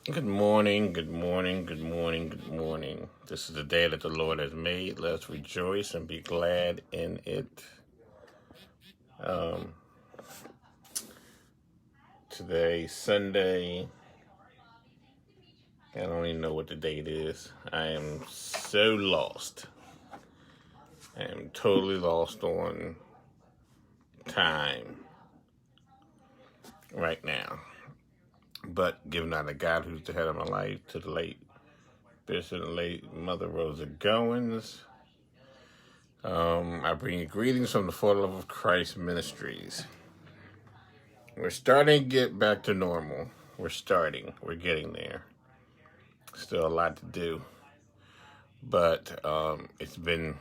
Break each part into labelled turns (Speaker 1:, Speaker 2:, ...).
Speaker 1: Good morning, good morning, good morning, good morning. This is the day that the Lord has made. Let's rejoice and be glad in it. Um, Today, Sunday. I don't even know what the date is. I am so lost. I am totally lost on time right now. But giving out to God, who's the head of my life, to the late Bishop and late Mother Rosa Goins, I bring you greetings from the For the Love of Christ Ministries. We're starting to get back to normal. We're getting there. Still a lot to do. But it's been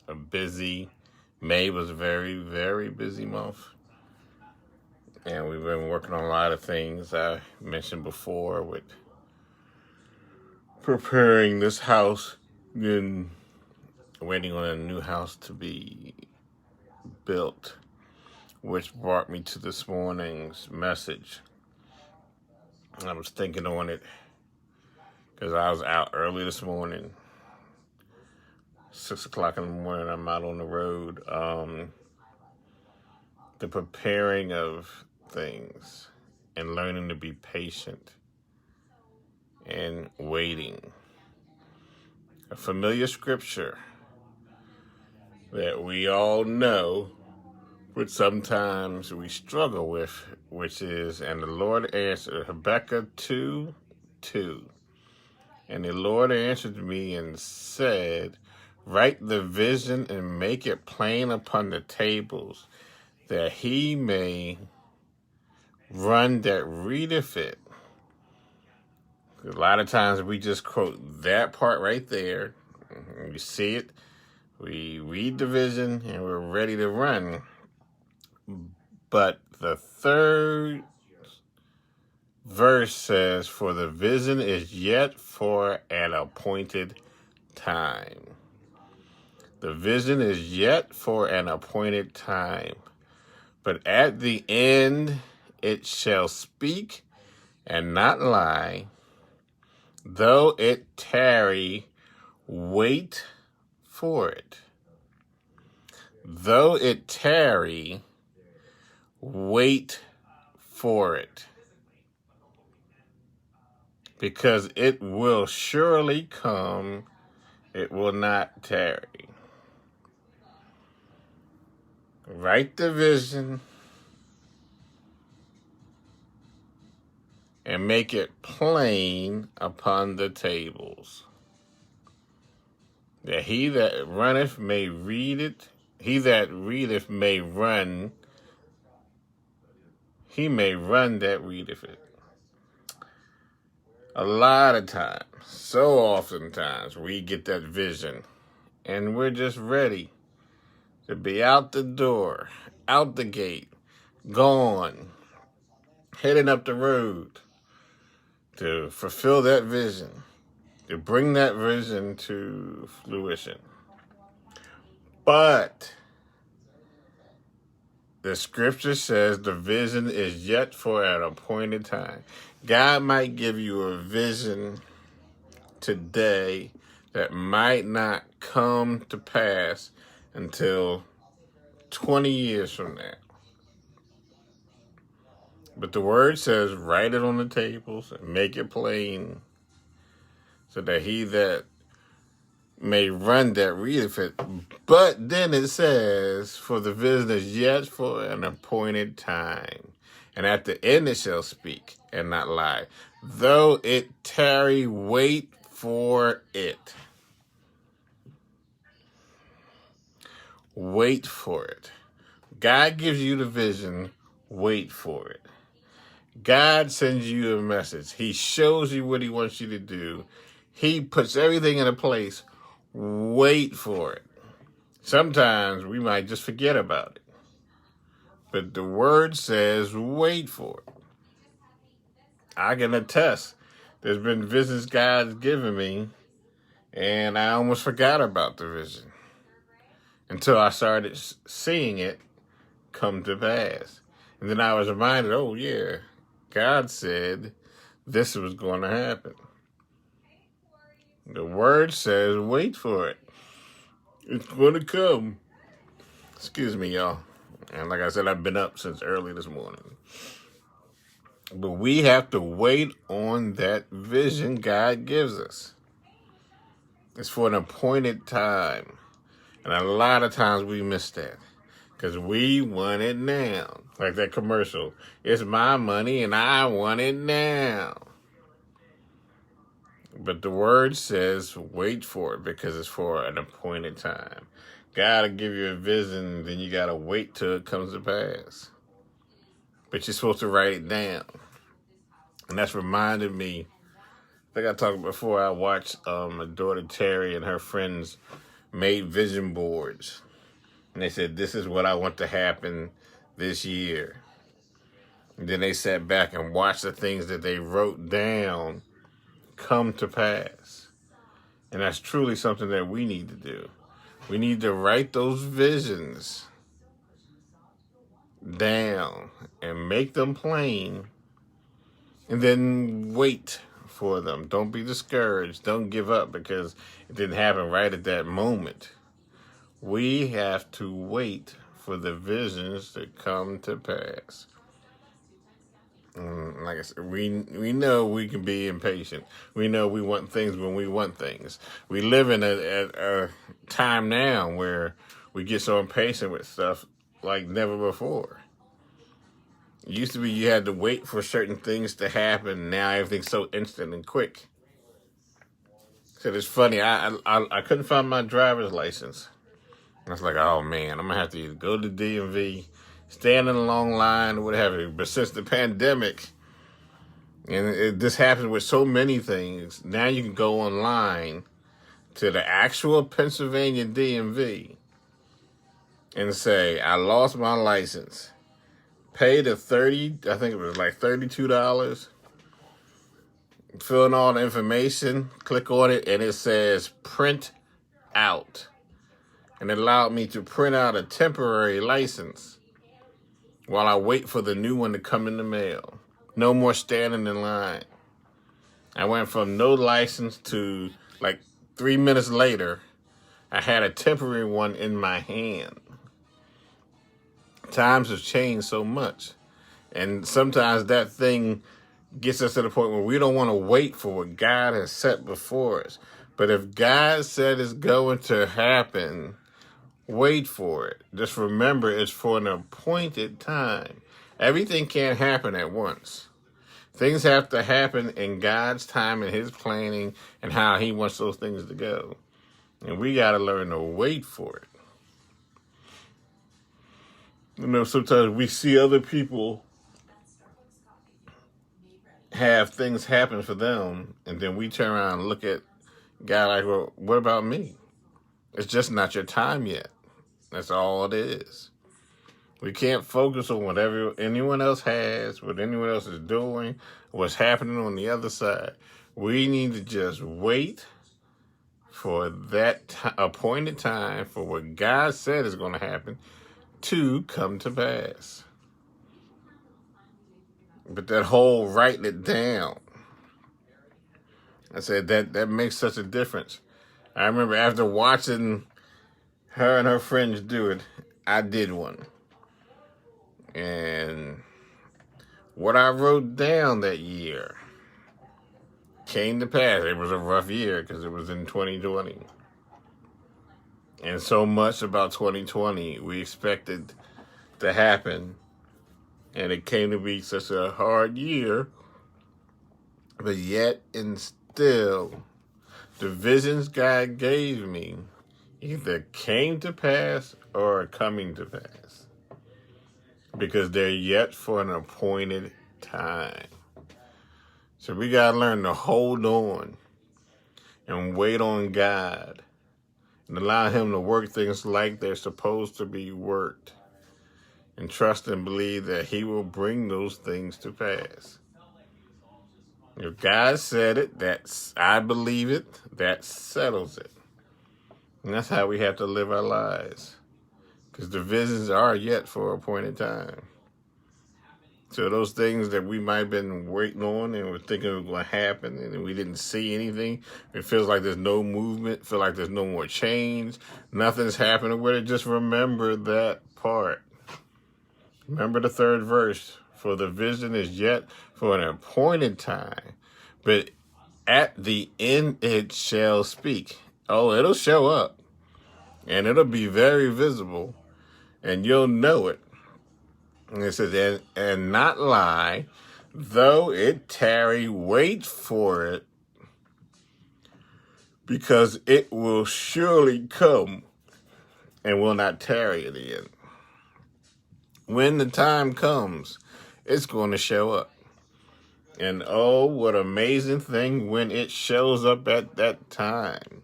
Speaker 1: a busy, May was a very, very busy month. And we've been working on a lot of things I mentioned before with preparing this house and waiting on a new house to be built, which brought me to this morning's message. I was thinking on it because I was out early this morning, 6 o'clock in the morning. I'm out on the road. The preparing of things and learning to be patient and waiting. A familiar scripture that we all know, but sometimes we struggle with, which is, and the Lord answered, Habakkuk 2:2. And the Lord answered me and said, write the vision and make it plain upon the tables, that he may run that readeth it. A lot of times we just quote that part right there. We see it, we read the vision, and we're ready to run. But the third verse says, for the vision is yet for an appointed time. The vision is yet for an appointed time. But at the end it shall speak and not lie. Though it tarry, wait for it. Though it tarry, wait for it. Because it will surely come, it will not tarry. Write the vision and make it plain upon the tables, that he that runneth may read it, he that readeth may run, he may run that readeth it. A lot of times, so oftentimes, we get that vision and we're just ready to be out the door, out the gate, gone, heading up the road to fulfill that vision, to bring that vision to fruition. But the scripture says the vision is yet for an appointed time. God might give you a vision today that might not come to pass until 20 years from now. But the word says, write it on the tables and make it plain, so that he that may run that readeth it. But then it says, for the vision is yet for an appointed time. And at the end it shall speak and not lie. Though it tarry, wait for it. Wait for it. God gives you the vision, wait for it. God sends you a message. He shows you what he wants you to do. He puts everything in a place. Wait for it. Sometimes we might just forget about it. But the word says wait for it. I can attest. There's been visions God's given me, and I almost forgot about the vision until I started seeing it come to pass. And then I was reminded, oh yeah, God said this was going to happen. The word says, wait for it. It's going to come. Excuse me, y'all. And like I said, I've been up since early this morning. But we have to wait on that vision God gives us. It's for an appointed time. And a lot of times we miss that. Because we want it now. Like that commercial. It's my money and I want it now. But the word says wait for it because it's for an appointed time. God will give you a vision, then you got to wait till it comes to pass. But you're supposed to write it down. And that's reminded me, I think I talked before, I watched my daughter Terry and her friends made vision boards. And they said, this is what I want to happen this year. And then they sat back and watched the things that they wrote down come to pass. And that's truly something that we need to do. We need to write those visions down and make them plain and then wait for them. Don't be discouraged. Don't give up because it didn't happen right at that moment. We have to wait for the visions to come to pass. Like I said, we know we can be impatient. We know we want things when we want things. We live in a time now where we get so impatient with stuff like never before. It used to be you had to wait for certain things to happen. Now everything's so instant and quick. So it's funny. I couldn't find my driver's license. I was like, oh man, I'm gonna have to either go to DMV, stand in a long line, or what have you. But since the pandemic, and this happens with so many things, now you can go online to the actual Pennsylvania DMV and say, I lost my license. Pay the I think it was like $32. Fill in all the information, click on it, and it says print out. And it allowed me to print out a temporary license while I wait for the new one to come in the mail. No more standing in line. I went from no license to like 3 minutes later, I had a temporary one in my hand. Times have changed so much. And sometimes that thing gets us to the point where we don't want to wait for what God has set before us. But if God said it's going to happen, wait for it. Just remember it's for an appointed time. Everything can't happen at once. Things have to happen in God's time and his planning and how he wants those things to go. And we got to learn to wait for it. You know, sometimes we see other people have things happen for them, and then we turn around and look at God like, well, what about me? It's just not your time yet. That's all it is. We can't focus on whatever anyone else has, what anyone else is doing, what's happening on the other side. We need to just wait for that appointed time for what God said is going to happen to come to pass. But that whole writing it down, I said that makes such a difference. I remember after watching her and her friends do it, I did one. And what I wrote down that year came to pass. It was a rough year because it was in 2020. And so much about 2020 we expected to happen. And it came to be such a hard year. But yet and still, the visions God gave me either came to pass or are coming to pass. Because they're yet for an appointed time. So we got to learn to hold on and wait on God and allow him to work things like they're supposed to be worked. And trust and believe that he will bring those things to pass. If God said it, I believe it, that settles it. And that's how we have to live our lives. Because the visions are yet for an appointed time. So those things that we might have been waiting on and we're thinking was going to happen and we didn't see anything, it feels like there's no movement, feel like there's no more change, nothing's happening with it. Just remember that part. Remember the third verse. For the vision is yet for an appointed time, but at the end it shall speak. Oh, it'll show up and it'll be very visible and you'll know it. And it says, and not lie, though it tarry, wait for it, because it will surely come and will not tarry at the end. When the time comes, it's going to show up. And oh, what amazing thing when it shows up at that time.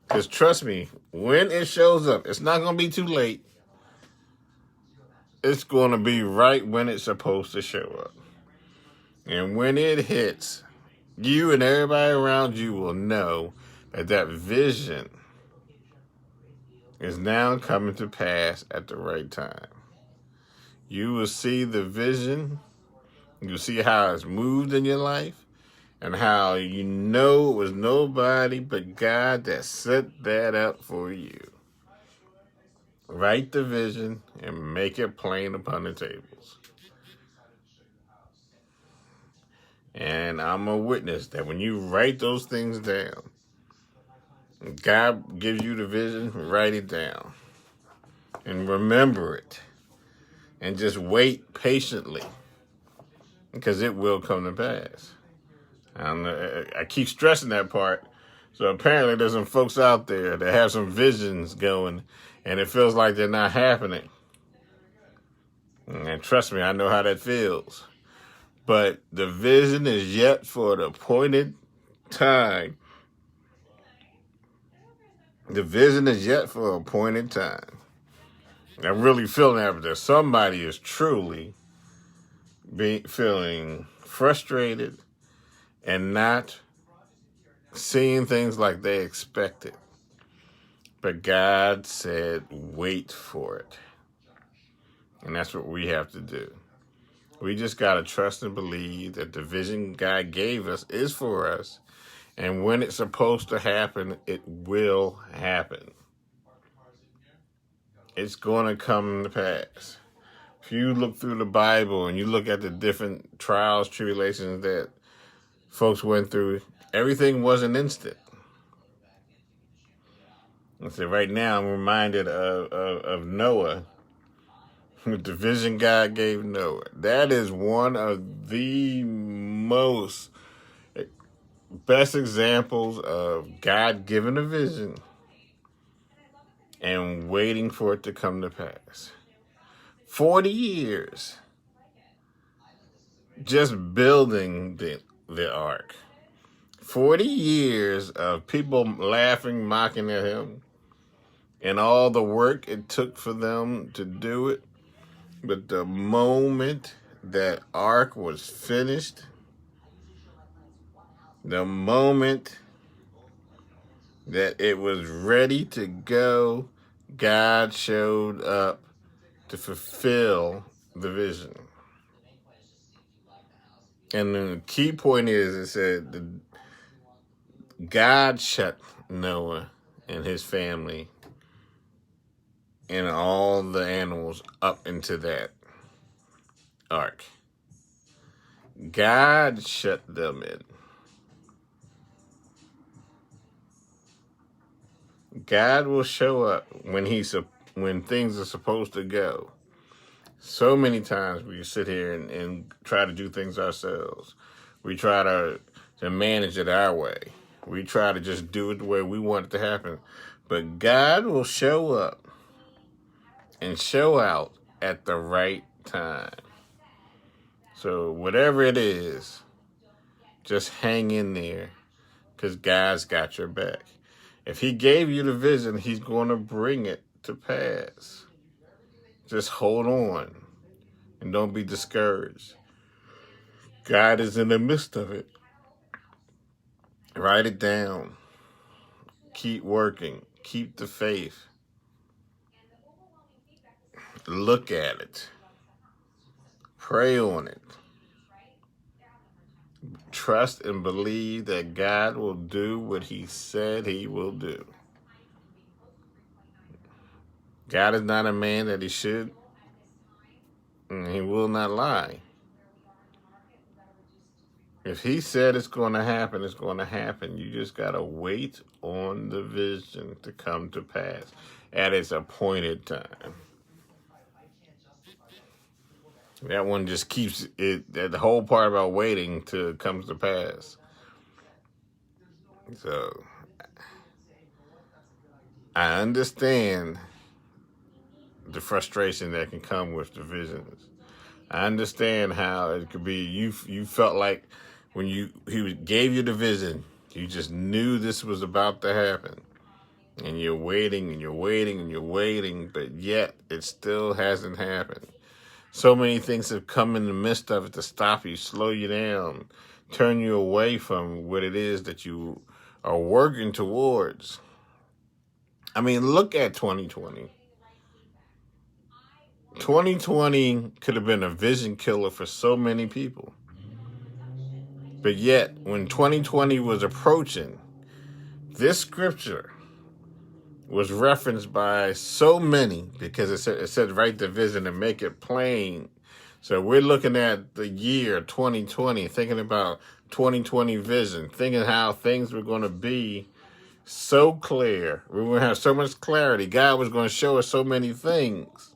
Speaker 1: Because trust me, when it shows up, it's not going to be too late. It's going to be right when it's supposed to show up. And when it hits, you and everybody around you will know that that vision is now coming to pass at the right time. You will see the vision. You'll see how it's moved in your life and how you know it was nobody but God that set that up for you. Write the vision and make it plain upon the tables. And I'm a witness that when you write those things down, God gives you the vision, write it down. And remember it. And just wait patiently. Because it will come to pass. I keep stressing that part. So apparently there's some folks out there that have some visions going and it feels like they're not happening. And trust me, I know how that feels. But the vision is yet for the appointed time. The vision is yet for an appointed time. I'm really feeling that somebody is truly feeling frustrated and not seeing things like they expected. But God said, wait for it. And that's what we have to do. We just got to trust and believe that the vision God gave us is for us. And when it's supposed to happen, it will happen. It's going to come to pass. If you look through the Bible and you look at the different trials, tribulations that folks went through, everything wasn't instant. And so right now I'm reminded of Noah, the vision God gave Noah. That is one of the most best examples of God giving a vision and waiting for it to come to pass. 40 years just building the ark. 40 years of people laughing, mocking at him, and all the work it took for them to do it. But the moment that ark was finished, the moment that it was ready to go, God showed up to fulfill the vision. And the key point is, it said God shut Noah and his family and all the animals up into that ark. God shut them in. God will show up when things are supposed to go. So many times we sit here and try to do things ourselves. We try to manage it our way. We try to just do it the way we want it to happen. But God will show up and show out at the right time. So whatever it is, just hang in there because God's got your back. If he gave you the vision, he's going to bring it to pass. Just hold on and don't be discouraged. God is in the midst of it. Write it down. Keep working. Keep the faith. Look at it. Pray on it. Trust and believe that God will do what he said he will do. God is not a man that he should, and he will not lie. If he said it's going to happen, it's going to happen. You just got to wait on the vision to come to pass at its appointed time. That one just keeps it, that the whole part about waiting till it comes to pass. So, I understand the frustration that can come with the visions. I understand how it could be, you felt like when he gave you the vision, you just knew this was about to happen. And you're waiting and you're waiting and you're waiting, but yet it still hasn't happened. So many things have come in the midst of it to stop you, slow you down, turn you away from what it is that you are working towards. I mean, look at 2020. 2020 could have been a vision killer for so many people. But yet, when 2020 was approaching, this scripture was referenced by so many because it said write the vision and make it plain. So we're looking at the year 2020, thinking about 2020 vision, thinking how things were going to be so clear. We were going to have so much clarity. God was going to show us so many things.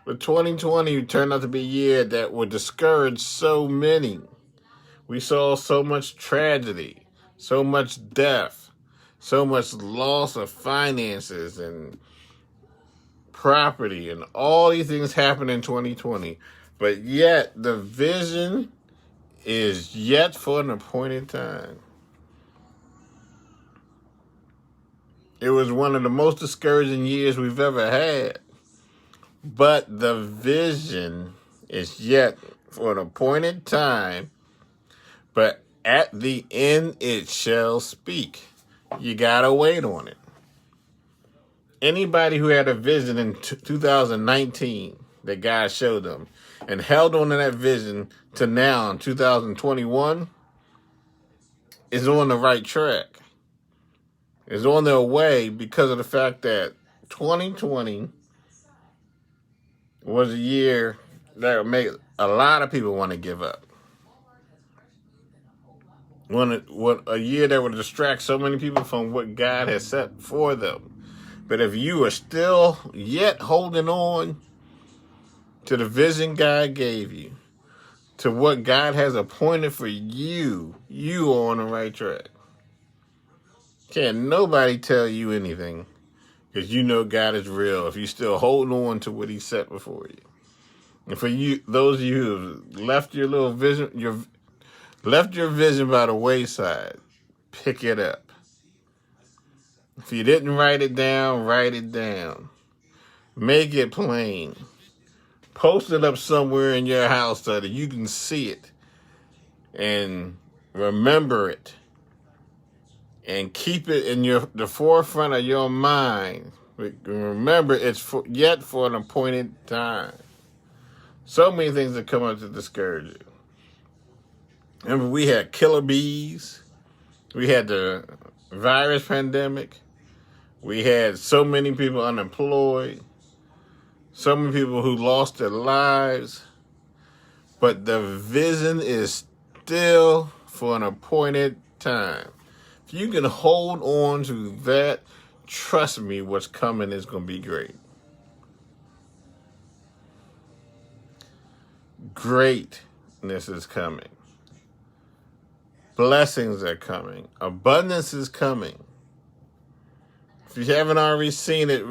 Speaker 1: But 2020 turned out to be a year that would discourage so many. We saw so much tragedy, so much death, so much loss of finances and property, and all these things happened in 2020. But yet, the vision is yet for an appointed time. It was one of the most discouraging years we've ever had. But the vision is yet for an appointed time, but at the end it shall speak. You gotta wait on it. Anybody who had a vision in 2019 that God showed them and held on to that vision to now in 2021 is on the right track. Is on their way because of the fact that 2020 was a year that would make a lot of people want to give up. A year that would distract so many people from what God has set for them. But if you are still yet holding on to the vision God gave you, to what God has appointed for you, you are on the right track. Can't nobody tell you anything. Because you know God is real if you still hold on to what he set before you. And for you, those of you who have left your little vision, left your vision by the wayside, pick it up. If you didn't write it down, write it down. Make it plain. Post it up somewhere in your house so that you can see it and remember it. And keep it in the forefront of your mind. Remember, it's yet for an appointed time. So many things that come up to discourage you. Remember, we had killer bees. We had the virus pandemic. We had so many people unemployed. So many people who lost their lives. But the vision is still for an appointed time. If you can hold on to that, trust me, what's coming is going to be great. Greatness is coming. Blessings are coming. Abundance is coming. If you haven't already seen it,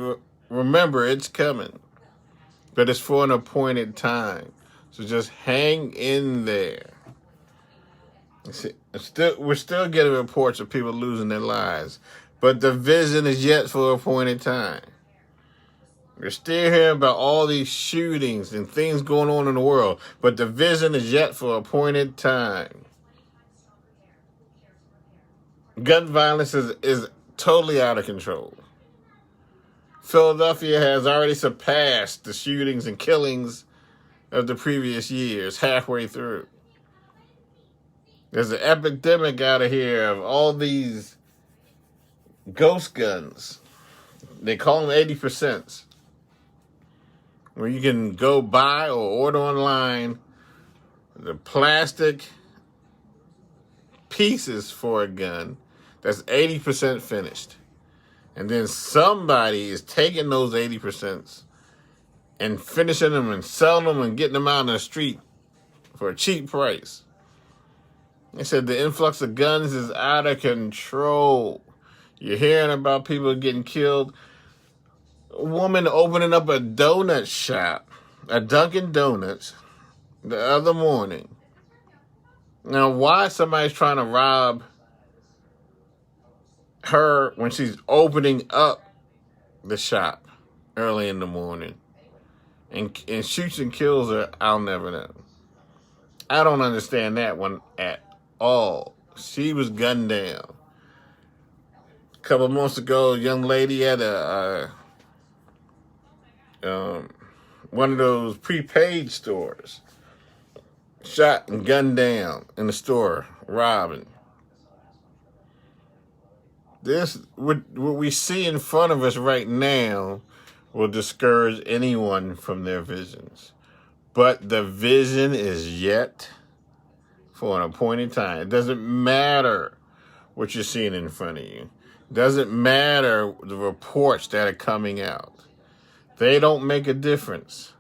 Speaker 1: remember it's coming. But it's for an appointed time. So just hang in there. We're still getting reports of people losing their lives, but the vision is yet for an appointed time. We're still hearing about all these shootings and things going on in the world, but the vision is yet for an appointed time. Gun violence is totally out of control. Philadelphia has already surpassed the shootings and killings of the previous years halfway through. There's an epidemic out of here of all these ghost guns. They call them 80%, where you can go buy or order online the plastic pieces for a gun that's 80% finished. And then somebody is taking those 80% and finishing them and selling them and getting them out on the street for a cheap price. They said the influx of guns is out of control. You're hearing about people getting killed. A woman opening up a donut shop, a Dunkin' Donuts, the other morning. Now, why somebody's trying to rob her when she's opening up the shop early in the morning and shoots and kills her, I'll never know. I don't understand that one at all. She was gunned down. A couple of months ago, a young lady at one of those prepaid stores shot and gunned down in the store, robbing. This, what we see in front of us right now, will discourage anyone from their visions. But the vision is yet for an appointed time. It doesn't matter what you're seeing in front of you. It doesn't matter the reports that are coming out. They don't make a difference.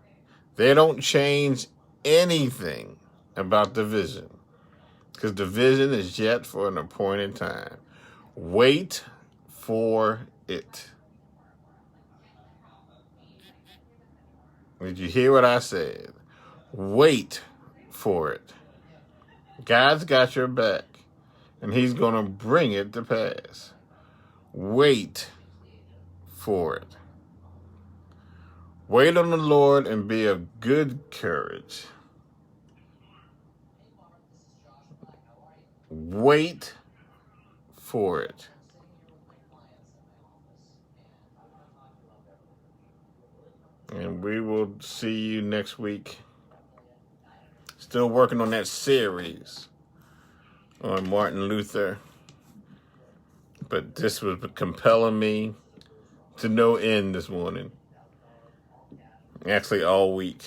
Speaker 1: They don't change anything about the vision, because the vision is yet for an appointed time. Wait for it. Did you hear what I said? Wait for it. God's got your back, and he's going to bring it to pass. Wait for it. Wait on the Lord and be of good courage. Wait for it. And we will see you next week. Still working on that series on Martin Luther. But this was compelling me to no end this morning. Actually, all week.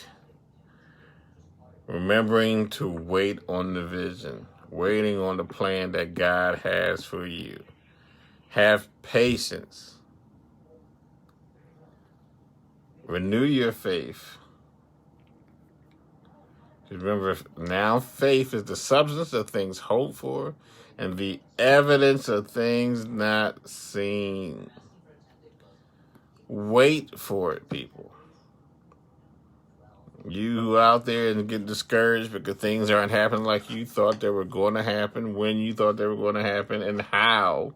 Speaker 1: Remembering to wait on the vision. Waiting on the plan that God has for you. Have patience. Renew your faith. Remember, now faith is the substance of things hoped for and the evidence of things not seen. Wait for it, people. You out there and get discouraged because things aren't happening like you thought they were going to happen, when you thought they were going to happen, and how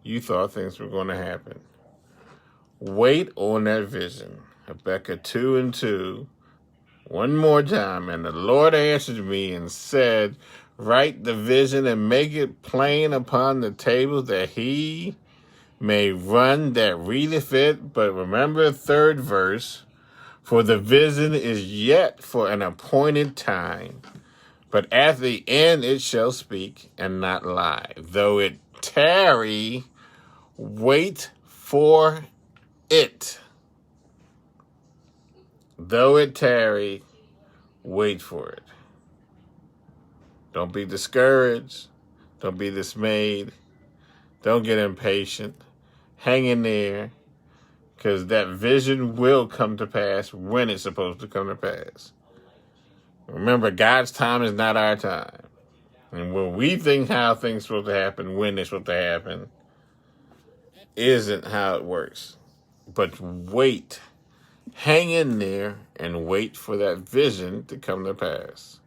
Speaker 1: you thought things were going to happen. Wait on that vision. Habakkuk 2:2. One more time. And the Lord answered me and said, write the vision and make it plain upon the tables, that he may run that readeth it. But remember the third verse. For the vision is yet for an appointed time, but at the end it shall speak and not lie. Though it tarry, wait for it. Though it tarry, wait for it. Don't be discouraged. Don't be dismayed. Don't get impatient. Hang in there. Because that vision will come to pass when it's supposed to come to pass. Remember, God's time is not our time. And when we think how things are supposed to happen, when they're supposed to happen, isn't how it works. But wait. Hang in there and wait for that vision to come to pass.